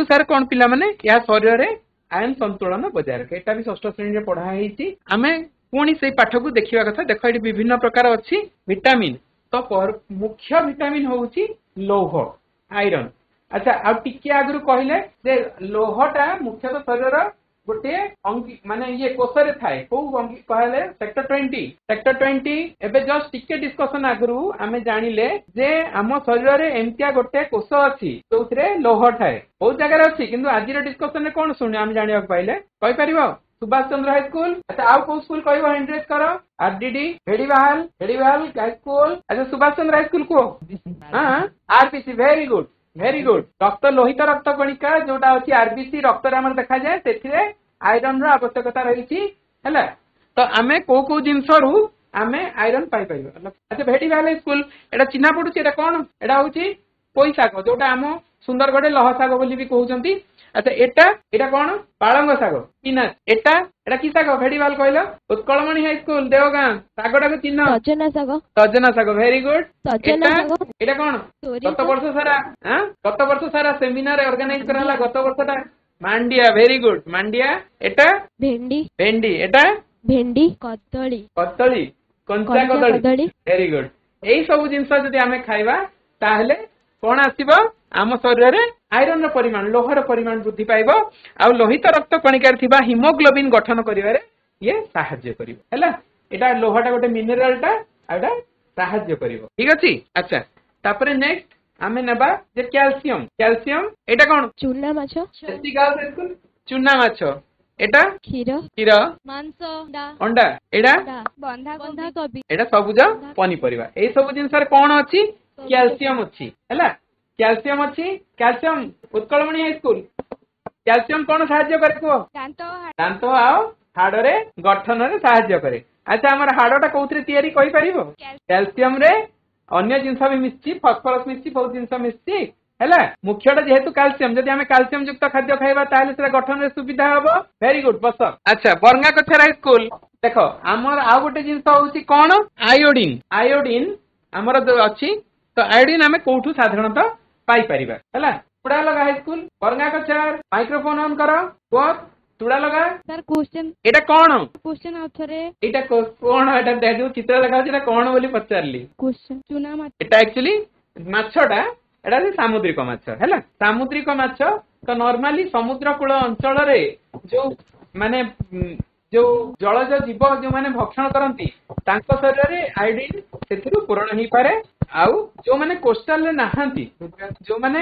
सार कोन पिला माने या शरीर रे आयन संतुलन बजाय रखे एटा भी षष्ठ श्रेणी रे पढ़ा हेछि आमे पुणी से पाठ को देखिवा कथा देखो ये विभिन्न प्रकार अच्छी विटामिन तो मुख्य विटामिन होउची लौह आयरन अच्छा आ टिके आगु कहले जे लौहटा मुख्यतः शरीर गोटे अंगी माने ये कोषरे थाए को अंगी कहले सेक्टर 20 एबे जस्ट टिके डिस्कशन आगु आमे जानिले जे आम शरीर रे एमतिया गोटे कोष अछि जोथरे लौह थाए बहुत जगह अछि किंतु आज रे डिस्कशन रे कोन सुनि आमे जानिया पाइले कहि परिबो सुभाष चंद्र हाई स्कूल अच्छा आउ को स्कूल कहबो एंट्रेस करो आरडीडी हेडीवाल हाई स्कूल अच्छा सुभाष चंद्र हाई स्कूल को हां आरबीसी वेरी गुड रक्त लोहित रक्त कणिका जोटा अछि आरबीसी रक्त रे हमर देखा जाय सेथिरे आयरन रो आवश्यकता रहिछि हैला तो आमे को जिंस रु आमे आयरन पाई परिबो अच्छा हेडीवाल हाई स्कूल एटा चिन्हा पडुछि एटा कोन एटा होछि पोई साग जोटा हम सुंदरगढ़ लह साग बोली भी कहउचंती अच्छा एटा कौन पालंग साग स्पिनाच एटा कि साग भेड़ीवाल कहल उत्कलमणि हाई स्कूल देवगां सागटा को चिन्ह सजना साग वेरी गुड एटा कौन गत वर्ष सारा सेमिनार ऑर्गेनाइज कराला गत वर्षटा मांडिया वेरी गुड मांडिया एटा भेंडी एटा भेंडी कदली कंचा कदली वेरी गुड एई सब जिंस जदि आमे खाइबा ताहले कोन आसीबो आम शरीर में आयरन परिमाण लोहर परिमाण वृद्धि पाइबो आ लोहित रक्त कणिकार थिबा हिमोग्लोबिन गठन करिवारे ये सहाय्य करिवो हैला एटा लोहटा गोटे मिनरल टा आडा सहाय्य करिवो ठीक अछि अच्छा तापरे नेक्स्ट आमे नेबा जे कैल्शियम एटा कोन चूना माछ चूना माछ एटा क्षीर मांस अंडा एटा बंधाकोबी एटा सबुज पनिपरिबा ए सब जिंस रे कोन अछि कैल्शियम अछि हैला calcium Utkalmani high school calcium कौन साहाय्य करे को दांत आओ हाड़ रे गठन रे साहाय्य करे अच्छा हमर हाड़टा कोउथरे तयारी कहि परिबो कैल्शियम रे अन्य जिंस भी मिसछि फास्फोरस मिसछि बहुत जिंस मिसछि हैला मुख्यटा जेहेतु कैल्शियम जदि हमें कैल्शियम युक्त खाद्य खाइबा ताले सेरा गठन रे सुविधा हबो वेरी गुड बस अच्छा बरंगा कछरा हाई स्कूल देखो हमर आ गोटे जिंस होउछि कोन आयोडीन हमर जो अछि तो आयोडीन हमें कोठू साधारणतः पाई परिबा हैला तुड़ा लगा हाई स्कूल बरंगा कछर माइक्रोफोन ऑन करो बोल तुड़ा लगा सर क्वेश्चन एटा कोन क्वेश्चन आथरे एटा कोन एटा देखो चित्र लगा जेटा कोन बोली पचारली क्वेश्चन चूना माछ एटा एक्चुअली माछटा एटा सामुद्रिक माछ हैला सामुद्रिक माछ तो नॉर्मली समुद्र कूल अंचल रे जो माने जो जलज जीव जो माने भक्षण करंती तांको शरीर रे आयोडीन सेथिरु पूर्ण ही पारे आउ जो माने कोस्टल रे नाहंती जो माने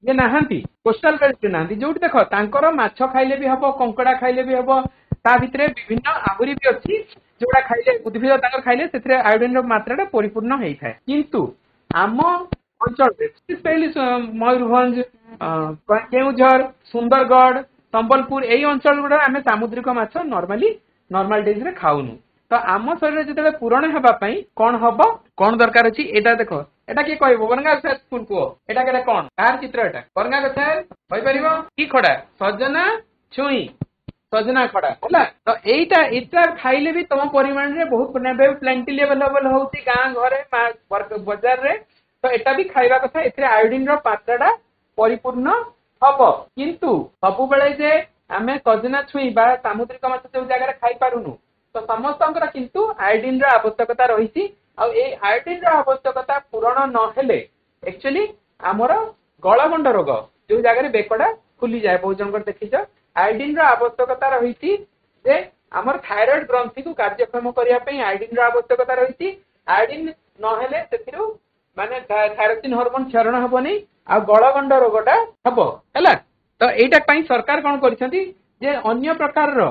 ये नाहंती कोस्टल बेल्ट रे नाहंती जोटी देखो तांकर माछ खाइले भी हबो कंकड़ा खाइले भी हबो ता भितरे विभिन्न आहुरी भी अछि जोडा खाइले उद्भिद तांकर खाइले सेथिरे आयोडीन रो मात्राटा परिपूर्ण हेइ थाए किंतु आम अंचल रे स्पेशली मयूरभंज केउझर सुंदरगढ़ संबलपुर एई अंचल गुडा आमे सामुद्रिक माछ नॉर्मल डेज रे खाउनु तो आम शरीर जिते पूरण हेबा पई कोन हबो कोन दरकार अछि एटा देखो एटा के कहबो बरंगा स्कूल को एटा केटा कोन कार चित्र एटा बरंगा कछर होई परिबो की खडा सजना छुई सजना खडा होला तो एटा खाइले भी तम परिमाण रे बहुत प्लेंटी अवेलेबल होउची गां घरे बाजार रे तो एटा भी खाइबा कथा एथरे आयोडीन रो मात्राटा परिपूर्ण हबो किंतु सब बेले जे आमे सजना छुई बा सामुद्रिक माछ जो जगह खाई पारुनु तो समस्तंकर किंतु आयोडीन रो आवश्यकता रही आयोडीन रो आवश्यकता पूरण न हेले एक्चुअली आमर गलगंड रोग जो जगह बेकड़ा फुली जाए बहुत जन देखीच आयोडीन रो आवश्यकता रही आमर थायराइड ग्रंथि को कार्यक्षम करने आयोडीन रो आवश्यकता रही आयोडीन नहेले से माने थायरोक्सिन हार्मोन क्षरण हेबनी आ गलगंड रोगटा हम है तो यही सरकार कौन करिसेंती जे अन्य प्रकार रो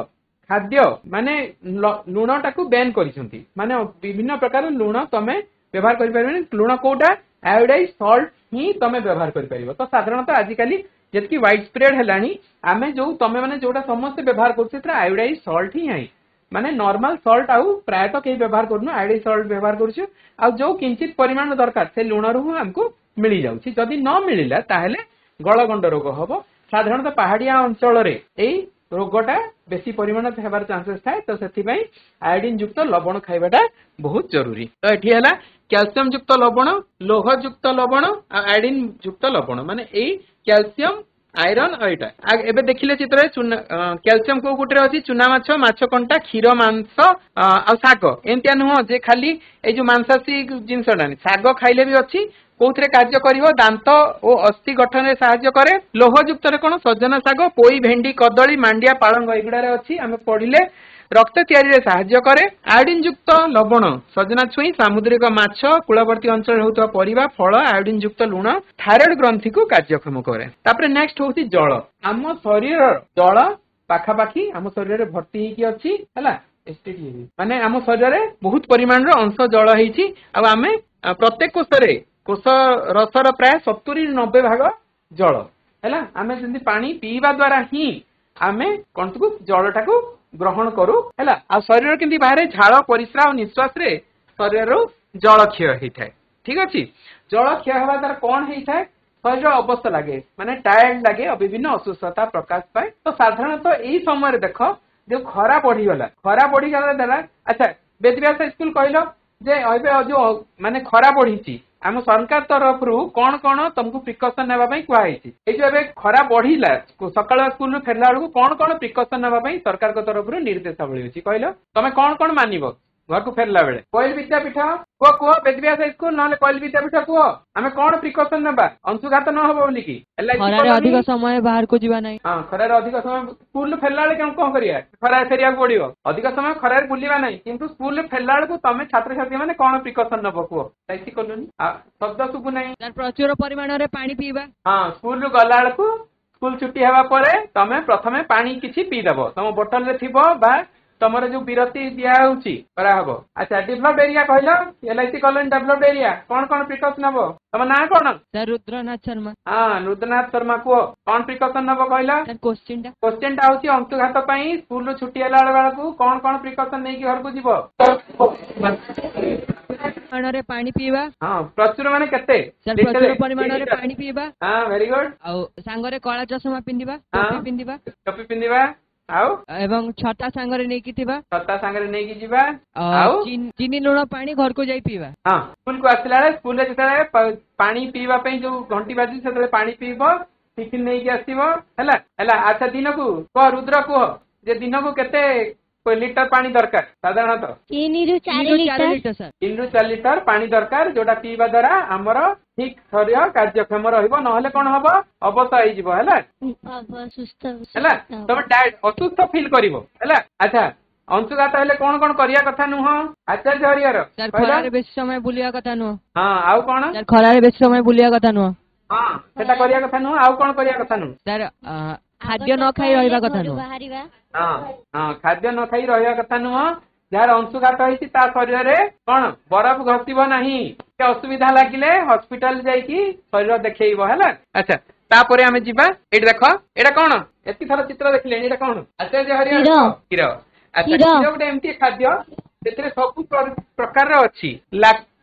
खाद्य माने लुण टाकू बैन करिसेंती माने विभिन्न प्रकार लुण तमे व्यवहार करि परबे लुण कोटा आयोडाइज सॉल्ट ही तमे व्यवहार करि परिबो तो साधारणतः आजिकाली जतकी वाइड स्प्रेड हेलानी आमे जो तमे माने जोटा समस्त व्यवहार करछे आयोडाइज सॉल्ट ही है माने नॉर्मल सॉल्ट आउ प्रायतः कहीं व्यवहार करनु आयोडाइज सॉल्ट व्यवहार करछु आ जो किंचित परिमाण दरकार से लुण रु हमको मिली जाउछि जदि न मिलिला ताहेले गलगंड रोग हबो साधारणतः पहाड़िया अंचल रे एई रोगटा बेसी परिमाण हेबार चांसेस थाए तो सेथिबाई आयोडीन युक्त लवण खाइबाटा बहुत जरूरी तो एठी हला कैल्शियम युक्त लवण लोह युक्त लवण आ आयोडीन युक्त लवण माने एई कैल्शियम आयरन एटा एबे देखिले चित्र कैल्शियम को गुटे अछि चुना माछ माछ कंटा क्षीर मांस आ साग एंतिया नुह जे खाली ए जो मांसासी जिंसडानी साग खाइले भी अछि कोथरे कार्य करिवो दांत ओ अस्थि गठन रे सहाय्य करे लोह युक्त रे कोन सजना साग पोई भेंडी कदली मांडिया पालंग एगुडा रे अछि हमें पढिले रक्त तैयारी रे सहाय्य करे आयोडीन युक्त लवण सजना छुई सामुद्रिक माछ कूलवर्ती अंचल होतवा परिबा फल आयोडीन युक्त लुण थायराइड ग्रंथि को कार्यक्षम करे तापरे नेक्स्ट होती जल आम शरीर जल पाखापाखी आम शरीर रे भर्ती हेकी अछि हला माने आम शरीर रे बहुत परिमाण रो अंश जल हेछि आ आमे प्रत्येक कोषरे कोष रसर प्राय 70-90 भाग जल है आम जमी पानी पीवा द्वारा ही आम कौन को जलटा को ग्रहण करूँ है आ शरीर केमती बाहर झाड़ परिश्रा और निश्वास रे शरीर जल क्षय होता है ठीक अच्छे जल क्षय हवा द्वारा कौन होता है शरीर अवस्था लगे माने टायर्ड लगे और विभिन्न असुस्थता प्रकाश पाए तो साधारणतः यही समय देख जो खरा बढ़ीगला द्वारा अच्छा बेदव्यास स्कूल कहल जे जो माने खरा बढ़ी आम सरकार तरफ कौन कौन तुमको प्रिकसन नापी कहु खरा बढ़ला सकाल स्कूल फेरला बेलू कौन कौन प्रिकसन नापी सरकार तरफ निर्देशावली अच्छी कहल तुम कौन कौन मानव घर को फेरला बेले कोइल विद्यापीठ कह कह बेदव्यास स्कूल ना कोइल विद्यापीठ कह आम कौन प्रिकसन ना अंशुघात न हम बोलिकी अधिक समय बाहर को जीवा नहीं हाँ खरार अधिक समय स्कूल फेरला बेले कौन करिया खरार फेरिया पड़ो अधिक समय खरार बुलवा नहीं किंतु स्कूल फेरला बेलू तुम छात्र छात्री मैंने कौन प्रिकसन नब कह दायित्व कलुनी शब्द शुभु नहीं प्रचुर परिमाण रे पानी पीवा हाँ स्कूल गला बेलू स्कूल छुट्टी हवा परे तमे प्रथमे पानी किछि पीदेव तुम बोतल रे थिबो बा तुम जो विरति दिया हम अच्छा डेभलप्ड एरिया कहल LIC कॉलोनी डेभलप्ड एरिया कौन कौन प्रिकसन नब तुम ना कौन रुद्रनाथ शर्मा हाँ रुद्रनाथ शर्मा कह कौन प्रिकसन नब कहल क्वेश्चन टा हूँ अंशुघात स्कूल छुट्टी है बेलू कौन कौन प्रिकसन नहीं घर को जीव पानी पीवा हाँ प्रचुर माने केते प्रचुर परिमाण रे पानी पीवा हाँ वेरी गुड आ सांगरे कला चश्मा पिंदिबा टोपी पिंदिबा आउ एवं छता सांगरे नै कि थिबा छता सांगरे नै कि जीवा आउ चीनी लुण पानी घर को जाई पीवा हां स्कूल को आसिला स्कूल रे जतले पानी पीवा पई जो घंटी बाजी सेतले पानी पीबो टिफिन नै कि आसीबो हला अच्छा दिन को कह रुद्र को जे दिन को केते लिटर पानी दरकार साधारणतः 3 ରୁ 4 लिटर सर 3 ରୁ 4 लिटर पानी दरकार जोटा पीवा द्वारा हमर ठीक शरीर कार्यक्षम रहइबो नहले कोन हबो अवस्था होई जिवो हला सुस्त हला तब डायट असुस्थ फील करिवो हला अच्छा अंशुघात हेले कोन कोन करिया कथा नुह आचार्य हरियर सर खरा रे बेसी समय बुलिया कथा नुह हां आउ कोन सर खरा रे बेसी समय बुलिया कथा नुह हां सेटा करिया कथा नुह आउ कोन करिया कथा नुह सर खाद्य न खाई रहिबा कथा नुह हां हां खाद्य न खाई रहिबा कथा नुह जार अंशुघात होइछि ता शरीर रे कोन बरफ घसिबो नाही के असुविधा लागिले हॉस्पिटल जाईकी शरीर देखैबो हला अच्छा तापरे हमें जीवा एट देखो एटा कोन एति थर चित्र देखले एटा कोन आचार्य हरियर क्षीर अच्छा क्षीर गोटे एमती खाद्य सेतरे सब प्रकार रे अछि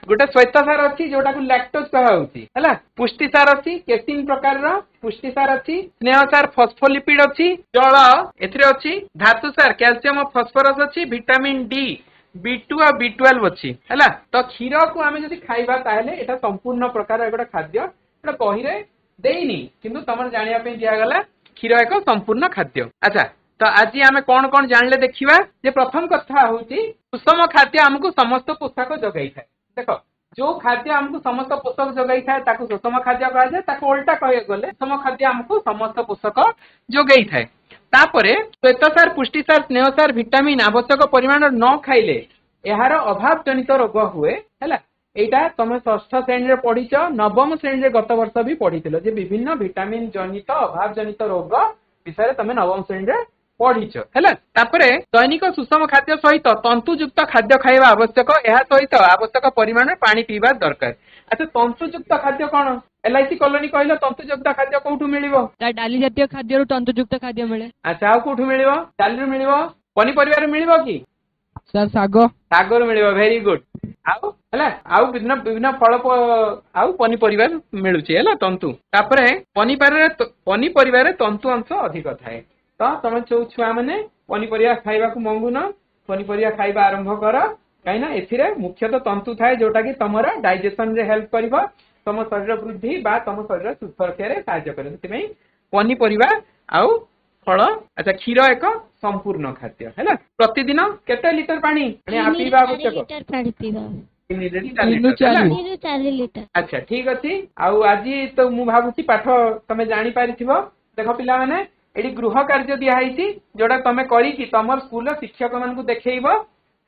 गोटे श्वेतसार अच्छी जोटा को लैक्टोज कहुची है पुष्टिसार अच्छी केसिन प्रकार पुष्टिसार अच्छी स्नेहसार फॉस्फोलिपिड अच्छी जल एथि धातुसार कैल्शियम और फॉस्फोरस अच्छी विटामिन डी B2 और B12 अच्छी है तो क्षीर को आम जब खाइबा ताहेले एटा संपूर्ण प्रकार गोटे खाद्य एटा बही रे देइनी किंतु तुम जानिया पे दिया गला क्षीर एक संपूर्ण खाद्य अच्छा तो आज आम कौन कौन जानले देखिबा जे प्रथम कथा होची सुषम खाद्य हमको समस्त पोषक जगाई थाए। देखो जो खाद्य हमको समस्त पोषक जगाई थाए ताकू सुषम खाद्य कहा जाए, ताकू उल्टा कहे गले सुषम खाद्य हमको समस्त पोषक जगाई थाए। तापरे श्वेतसार पुष्टिसार स्नेहसार विटामिन आवश्यक परिमाण न खाइले यार अभाव जनित रोग हुए है। एटा तुम षष्ठ श्रेणी रे पढ़ीच, नवम श्रेणी रे गत वर्ष भी पढ़ीथिलो जे विभिन्न विटामिन जनित अभाव जनित रोग विषय तुम नवम श्रेणी रे पढ़ीच है। तापरे दैनिक सुषम खाद्य सहित तंतुयुक्त खाद्य खाइबा आवश्यक, यह सहित आवश्यक परिमाण में पानी पीवा दरकार। अच्छा तंतुयुक्त खाद्य कौन? एलआईसी कॉलोनी कहले तंतुयुक्त खाद्य कोठू मिलिबो? डाली जातीय खाद्य तंतुयुक्त खाद्य मिले। अच्छा आ कोठू मिलिबो? डाली रे मिलिबो, पनीपरिया रे मिलिबो कि सर साग सागर मिलिबो। Very good. आउ हैला आउ विभिन्न विभिन्न फल आउ पनीपरिया मिलुची हैला तंतु। तापरे पनीपरिया रे तंतु अंश अधिक थाए। तो तुम जो छुआ मैंने पनीपरिया खाइबा को मंगुन, पनीपरिया खाइबा आरंभ कर, कहीं एथिरे मुख्यतः तंतु थाए जोटा कि तुमर डाइजेशन रे हेल्प करिवो, तुम शरीर वृद्धि बा तुम शरीर सुस्थ रखिया साहाय्य करे। सेति पनीपरिया आउ फल। अच्छा क्षीर एक संपूर्ण खाद्य है। प्रतिदिन केते लिटर पानी पीवा आवश्यक? 4 लिटर। अच्छा ठीक अच्छी। आज तो मु भावुची पाठ तमे जानी पारिथिबो। देख पिला माने एडी गृह कार्य दिया है जोड़ा तुम करी तुम स्कूल शिक्षक मान देखब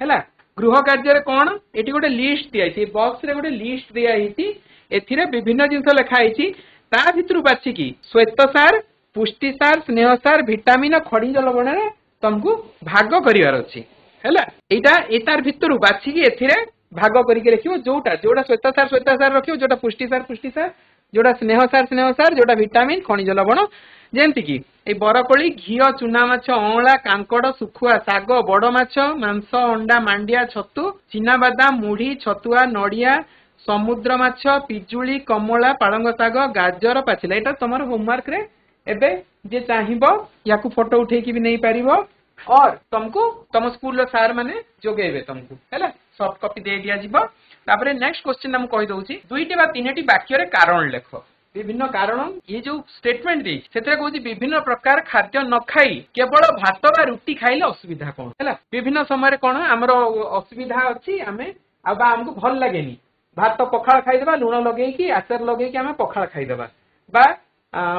है। गृह कार्य कौन ये गोटे लिस्ट दिखाई बॉक्स रे गोटे लिस्ट दिखाई एथिरे विभिन्न जिनस लिखाई ता भितर बाछिकी श्वेतसार पुष्टिसार स्नेहसार विटामिन खनिज लवण रे तुमको भाग करिवार अछि हैला। एटार भितर बाछिकी एथिरे भाग करके रखिबो। जोटा जोटा श्वेतसार श्वेतसार रखिबो, जोटा पुष्टिसार पुष्टिसार, जोटा स्नेहसार स्नेहसार, जोटा विटामिन खनिज लवण जेमती कि ए बरकोली घी चूना माछ अँला कांकड़ सुखुआ साग बड़ माछ मांस अंडा मांडिया छतु चीनाबादाम मुढ़ी छतुआ नड़िया समुद्र माछ पिजुली कमला पालंग साग गाजर पाचिला। एटा तुम होमवर्क रे एबे जे चाहिबो याकू फोटो उठेकी भी नहीं पारिबो और तुमको तुम स्कूल सार माने जोगेबे तुमको हैला। सॉफ्ट कॉपी दे दिया जिवो। तापरे नेक्स्ट क्वेश्चन हम कहि दउची दुईटी बा तीनटी वाक्य रे कारण लेख। विभिन्न कारण ये जो स्टेटमेंट दी सेतरे कहूची विभिन्न प्रकार खाद्य न खाई केवल भात बा रुटी खाइले असुविधा कोन हैला। विभिन्न समय कोन हमरो असुविधा अछि आमे आबा हमको भल लागेनी भात पखाळ खाइदेबा लुण लगेकी आचार लगेकी आमे पखाळ खाइदेबा बा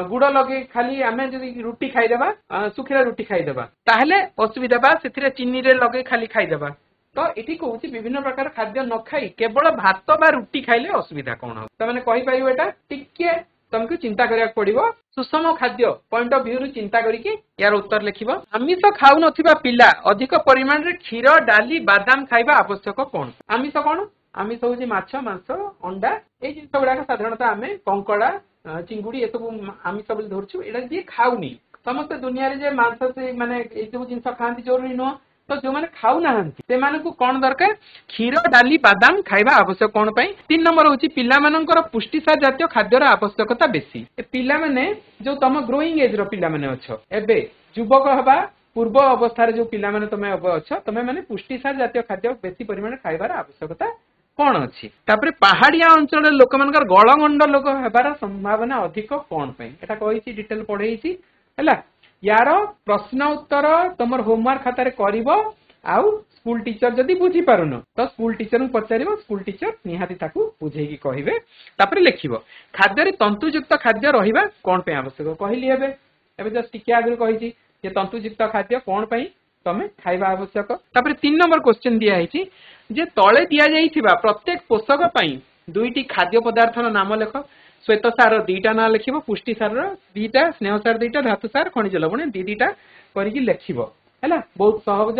गुड़ लगे खाली आमे जदि रुटी खाइदेबा सुखिला रुटी खाइदेबा ताहले असुविधा बा सेथिरे चीनी रे लगे खाली खाइदेबा। तो इठी कहूची विभिन्न प्रकार खाद्य न खाई केवल भात बा रुटी खाइले असुविधा कोन हो तमाने कहि पाइबो। एटा टिके तुमको चिंता करिया पड़िबो। सुषम खाद्य पॉइंट ऑफ व्यू रु चिंता करिके यार उत्तर लिखिबो। आमिष खाउ नथिबा पिला अधिक परिमाण रे क्षीर डाली बादाम खाइबा आवश्यक कोन? आमिष कोन? आमिष होची माछ मांस अंडा ए जिंस गुडाक साधारणतः आमे कंकड़ा चिंगुड़ी ये सब आमिष बोली धरछु। एटा जे खाउनी समस्त दुनिया रे जे मांस से माने ए सब जिंस खांती जरूरी न। तो जो माने खाउ नाहंती से मानकु कोन दरकार? क्षीर डाली बादाम खाइबा आवश्यक कोन पई? 3 नंबर होची पिला मानकर पुष्टिसार जातीय खाद्यर आवश्यकता बेसी। ए पिला माने जो तम ग्रोइंग एज रो पिला माने अछ एबे युवक हबा पूर्व अवस्था रे जो पिला माने तमे अछ तमे माने पुष्टिसार जातीय खाद्य बेसी परिमाण खाइबार आवश्यकता कौन अच्छी? तापरे पहाड़िया अंचल लोक मानकर गलगंड लोक हेबार संभावना अधिक कौन पे? एटा कहिछि डिटेल पढेइछि हैला। यार प्रश्न उत्तर तमर होमवर्क खाता रे करिवो आउ स्कूल टीचर जदि बुझी पारुन तो स्कूल टीचर को पचारिवो। स्कूल टीचर निहाती ताकू बुझेकी कहिबे। तापरे लिखिवो खाद्य रे तंतुयुक्त खाद्य रहिबा कोन पे आवश्यक कहली हेबे। एबे जस्ट टिके आगु कहिछि जे तंतुयुक्त खाद्य कोन पई तमे खाइबा आवश्यक। तापरे 3 नंबर क्वेश्चन दिया हैछि जे तळे दिया जाइथिबा प्रत्येक पोषक पई दुईटी खाद्य पदार्थ नाम लेख। श्वेतसार 2टा ना लिखिबो, पुष्टिसार 2टा, स्नेहसार 2टा, धातुसार खनिज लवण 2टा करिकि लिखिबो हैला। बहुत सहज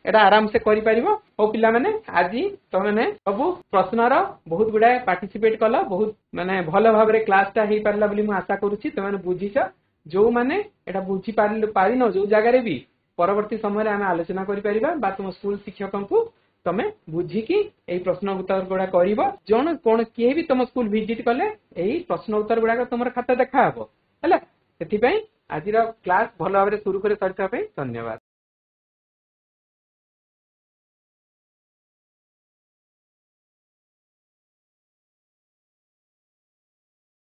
एटा आराम से करि परिबो। ओ पिला माने आजि तमने सब प्रश्नर बहुत गुडा पार्टिसिपेट कला बहुत माने भलो भाबरे क्लासटा हेई परला बोली मु आशा करूछि। तमने बुझिछ जो माने एटा बुझि पारिनो जो जगह रे भी परवर्ती समय रे हम आलोचना करि परिबा बा तुम स्कूल शिक्षकंकु तमे बुझिकी एई प्रश्न उत्तर गुडा करिवो। जण कोन के भी तुम स्कूल विजिट कले एई प्रश्न उत्तर गुडा तुमर खाता देखा हबो हैला। सेति पई आजिर क्लास भलो भाबरे शुरू करे सरिता पई धन्यवाद।